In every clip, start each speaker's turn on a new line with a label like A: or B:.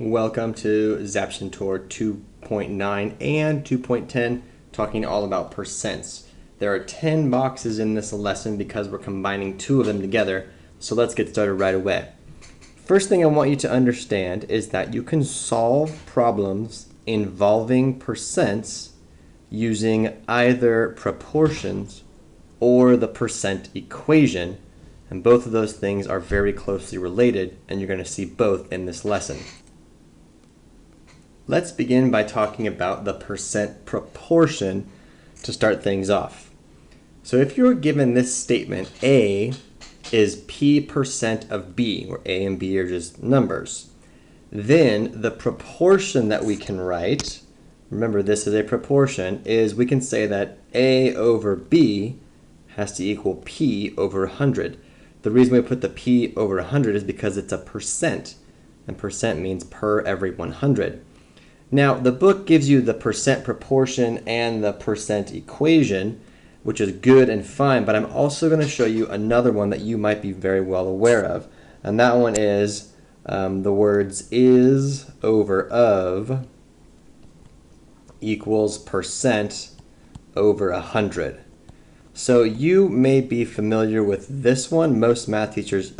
A: Welcome to Zaptiontor 2.9 and 2.10, talking all about percents. There are 10 boxes in this lesson because we're combining two of them together, so let's get started right away. First thing I want you to understand is that you can solve problems involving percents using either proportions or the percent equation, and both of those things are very closely related, and you're going to see both in this lesson. Let's begin by talking about the percent proportion to start things off. So if you're given this statement, A is P percent of B, where A and B are just numbers, then the proportion that we can write, remember this is a proportion, is we can say that A over B has to equal P over 100. The reason we put the P over 100 is because it's a percent, and percent means per every 100. Now, the book gives you the percent proportion and the percent equation, which is good and fine, but I'm also going to show you another one that you might be very well aware of, and that one is the words is over of equals percent over 100. So you may be familiar with this one. Most math teachers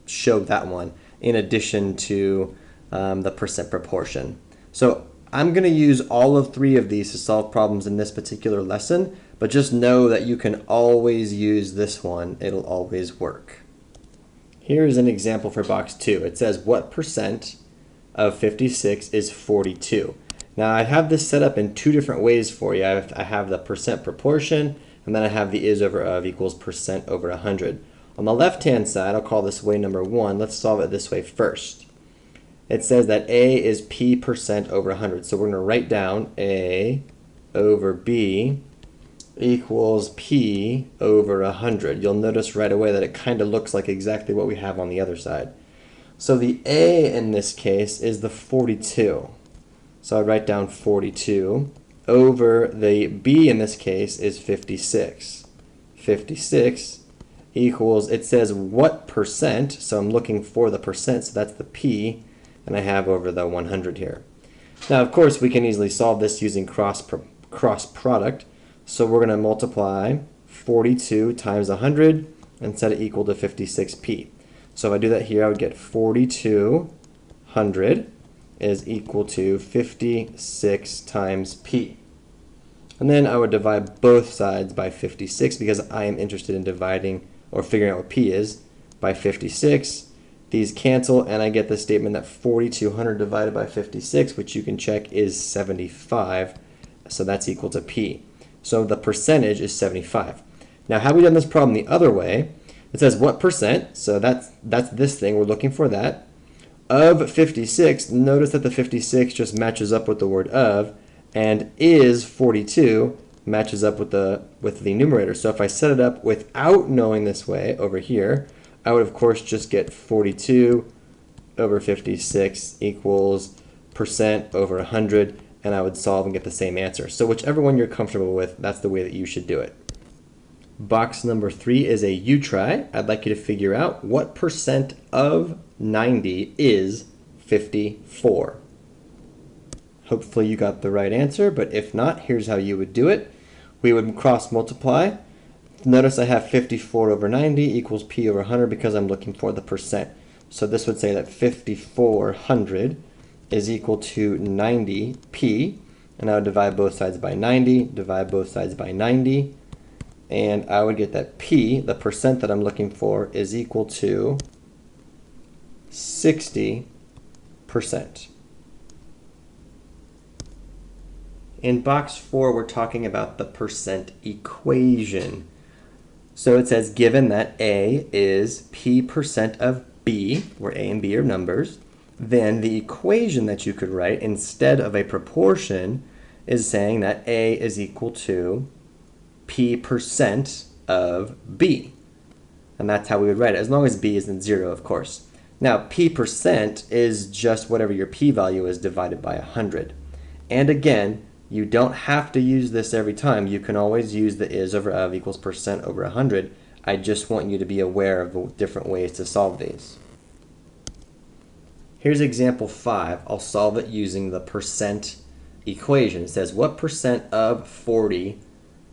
A: show that one in addition to the percent proportion. So I'm going to use all of three of these to solve problems in this particular lesson, but just know that you can always use this one. It'll always work. Here's an example for box 2. It says, what percent of 56 is 42? Now I have this set up in two different ways for you. I have the percent proportion, and then I have the is over of equals percent over 100. On the left-hand side, I'll call this way number 1. Let's solve it this way first. It says that A is P percent over 100. So we're going to write down A over B equals P over 100. You'll notice right away that it kind of looks like exactly what we have on the other side. So the A in this case is the 42. So I write down 42 over the B in this case is 56. 56 equals, it says what percent, so I'm looking for the percent, so that's the P, and I have over the 100 here. Now, of course, we can easily solve this using cross product. So we're going to multiply 42 times 100 and set it equal to 56p. So if I do that here, I would get 4200 is equal to 56 times p. And then I would divide both sides by 56 because I am interested in dividing or figuring out what p is by 56. These cancel, and I get the statement that 4200 divided by 56, which you can check, is 75. So that's equal to P. So the percentage is 75. Now, had we done this problem the other way, it says what percent, so that's this thing, we're looking for that, of 56. Notice that the 56 just matches up with the word of, and is 42 matches up with the numerator. So if I set it up without knowing this way over here, I would, of course, just get 42 over 56 equals percent over 100, and I would solve and get the same answer. So whichever one you're comfortable with, that's the way that you should do it. Box number 3 is a you try. I'd like you to figure out what percent of 90 is 54. Hopefully you got the right answer, but if not, here's how you would do it. We would cross multiply. Notice I have 54 over 90 equals P over 100 because I'm looking for the percent. So this would say that 5400 is equal to 90P, and I would divide both sides by 90, divide both sides by 90, and I would get that P, the percent that I'm looking for, is equal to 60%. In box 4, we're talking about the percent equation. So it says, given that A is P percent of B, where A and B are numbers, then the equation that you could write instead of a proportion is saying that A is equal to P percent of B. And that's how we would write it, as long as B isn't 0, of course. Now, P percent is just whatever your P value is divided by 100. And again, you don't have to use this every time. You can always use the is over of equals percent over 100. I just want you to be aware of the different ways to solve these. Here's example 5. I'll solve it using the percent equation. It says, what percent of 40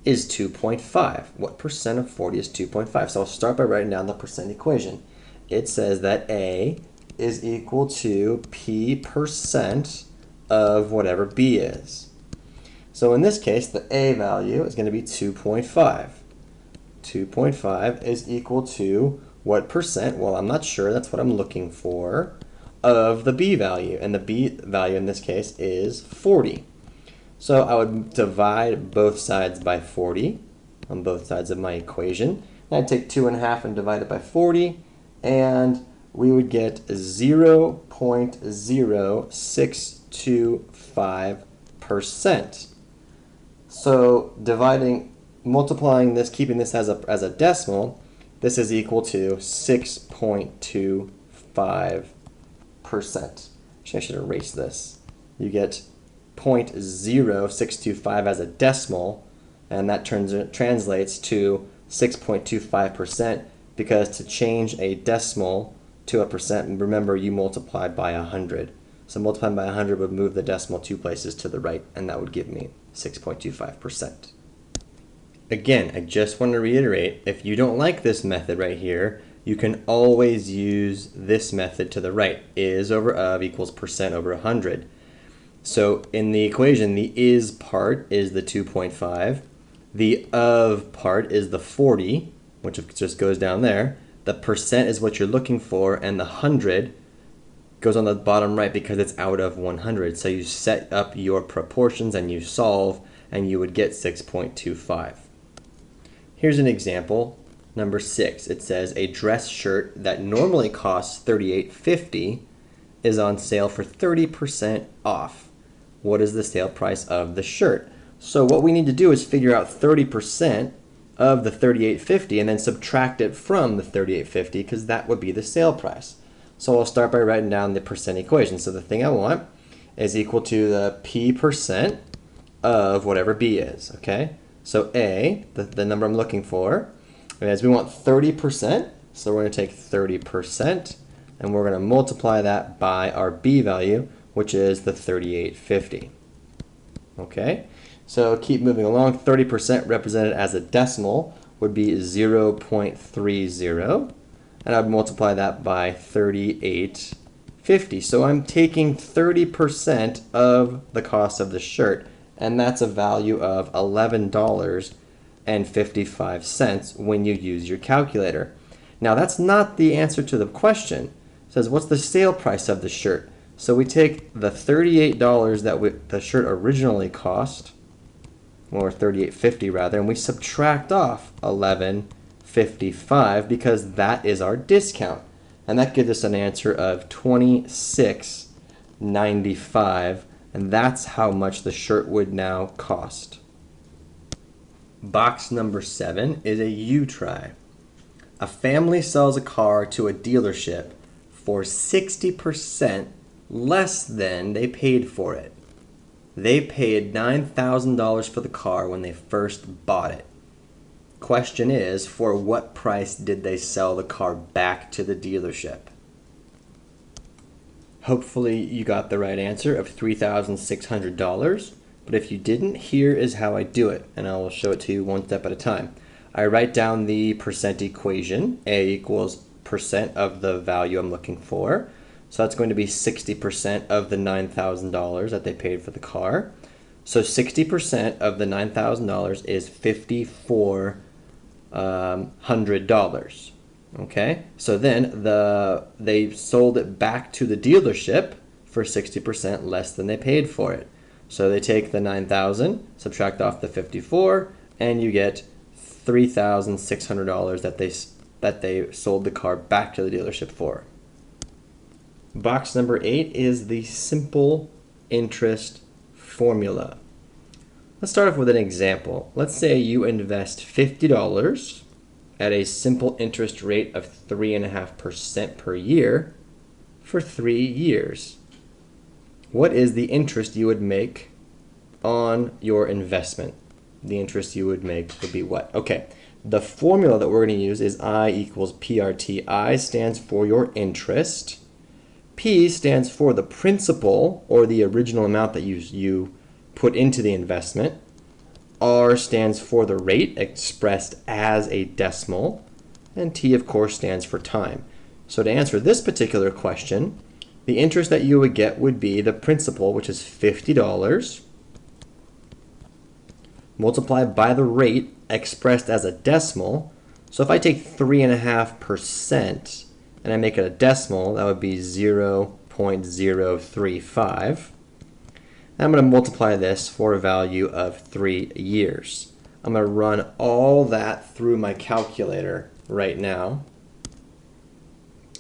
A: is 2.5? What percent of 40 is 2.5? So I'll start by writing down the percent equation. It says that A is equal to P percent of whatever B is. So in this case, the A value is going to be 2.5. 2.5 is equal to what percent? Well, I'm not sure. That's what I'm looking for. Of the B value. And the B value in this case is 40. So I would divide both sides by 40 on both sides of my equation. And I'd take 2.5 and divide it by 40. And we would get 0.0625%. So multiplying this, keeping this as a decimal, this is equal to 6.25%. Actually, I should erase this. You get 0.0625 as a decimal, and that translates to 6.25%, because to change a decimal to a percent, remember you multiplied by 100. So multiplying by 100 would move the decimal 2 places to the right, and that would give me 6.25%. Again, I just want to reiterate, if you don't like this method right here, you can always use this method to the right. Is over of equals percent over 100. So in the equation, the is part is the 2.5. The of part is the 40, which just goes down there. The percent is what you're looking for, and the 100 goes on the bottom right because it's out of 100. So you set up your proportions and you solve, and you would get 6.25. Here's an example, number 6. It says a dress shirt that normally costs $38.50 is on sale for 30% off. What is the sale price of the shirt? So what we need to do is figure out 30% of the $38.50 and then subtract it from the $38.50, because that would be the sale price. So I'll start by writing down the percent equation. So the thing I want is equal to the P percent of whatever B is, okay? So A, the number I'm looking for, is we want 30%, so we're going to take 30%, and we're going to multiply that by our B value, which is the $38.50. Okay, so keep moving along. 30% represented as a decimal would be 0.30, and I would multiply that by 38.50. So I'm taking 30% of the cost of the shirt, and that's a value of $11.55 when you use your calculator. Now that's not the answer to the question. It says, what's the sale price of the shirt? So we take the $38 that the shirt originally cost, or $38.50 rather, and we subtract off $11.55 because that is our discount. And that gives us an answer of $26.95, and that's how much the shirt would now cost. Box number 7 is a U-try. A family sells a car to a dealership for 60% less than they paid for it. They paid $9,000 for the car when they first bought it. Question is, for what price did they sell the car back to the dealership? Hopefully you got the right answer of $3,600, but if you didn't, here is how I do it, and I will show it to you one step at a time. I write down the percent equation. A equals percent of the value I'm looking for. So that's going to be 60% of the $9,000 that they paid for the car. So 60% of the $9,000 is $5,400. Okay, so then they sold it back to the dealership for 60% less than they paid for it. So they take the 9,000, subtract off the 54, and you get $3,600 that they sold the car back to the dealership for. Box number 8 is the simple interest formula. Let's start off with an example. Let's say you invest $50 at a simple interest rate of 3.5% per year for 3 years. What is the interest you would make on your investment? The interest you would make would be what? Okay, the formula that we're going to use is I equals PRT. I stands for your interest. P stands for the principal, or the original amount that you put into the investment. R stands for the rate expressed as a decimal. And T, of course, stands for time. So to answer this particular question, the interest that you would get would be the principal, which is $50, multiplied by the rate expressed as a decimal. So if I take 3.5% and I make it a decimal, that would be 0.035. I'm going to multiply this for a value of 3 years. I'm going to run all that through my calculator right now,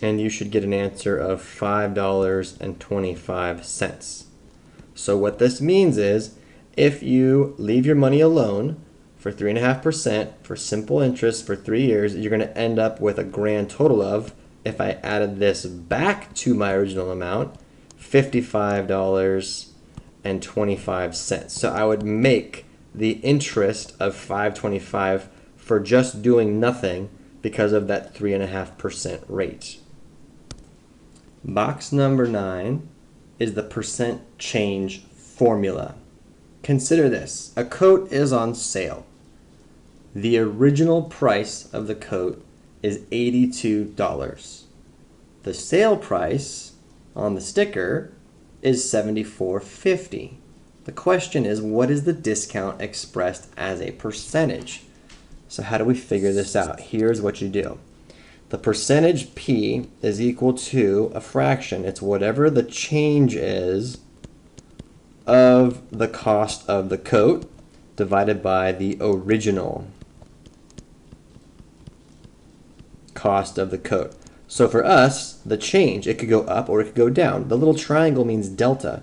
A: and you should get an answer of $5.25. So what this means is, if you leave your money alone for 3.5% for simple interest for 3 years, you're going to end up with a grand total of, if I added this back to my original amount, $55.25. So I would make the interest of $5.25 for just doing nothing because of that 3.5% rate. Box number 9 is the percent change formula. Consider this. A coat is on sale. The original price of the coat is $82. The sale price on the sticker is $74.50. The question is, what is the discount expressed as a percentage? So how do we figure this out? Here's what you do. The percentage P is equal to a fraction. It's whatever the change is of the cost of the coat divided by the original cost of the coat. So for us, the change, it could go up or it could go down. The little triangle means delta.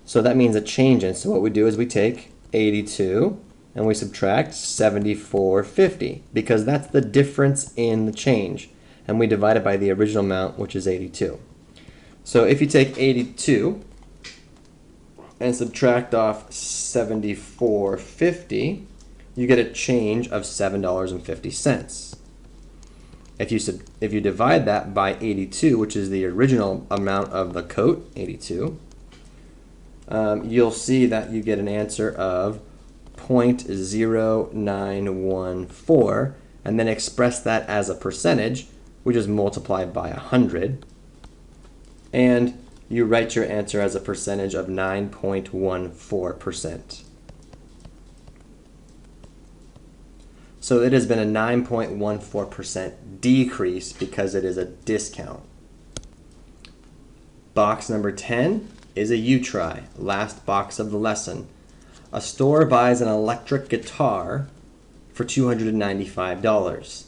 A: So that means a change in. So what we do is we take 82 and we subtract 74.50 because that's the difference in the change. And we divide it by the original amount, which is 82. So if you take 82 and subtract off 74.50, you get a change of $7.50. If you divide that by 82, which is the original amount of the coat, 82, you'll see that you get an answer of 0.0914, and then express that as a percentage, which is multiplied by 100, and you write your answer as a percentage of 9.14%. So it has been a 9.14% decrease because it is a discount. Box number 10 is a U-Try, last box of the lesson. A store buys an electric guitar for $295.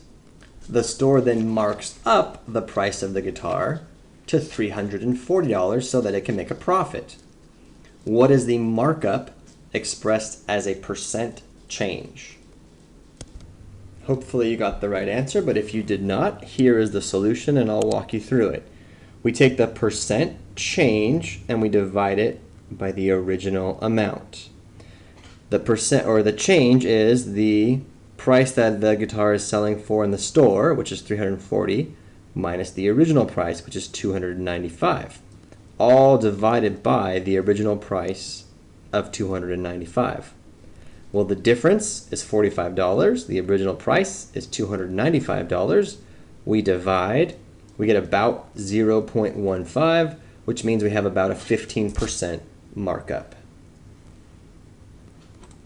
A: The store then marks up the price of the guitar to $340 so that it can make a profit. What is the markup expressed as a percent change? Hopefully you got the right answer, but if you did not, here is the solution and I'll walk you through it. We take the percent change and we divide it by the original amount. The percent, or the change, is the price that the guitar is selling for in the store, which is $340, minus the original price, which is $295, all divided by the original price of $295. Well, the difference is $45. The original price is $295. We divide, we get about 0.15, which means we have about a 15% markup.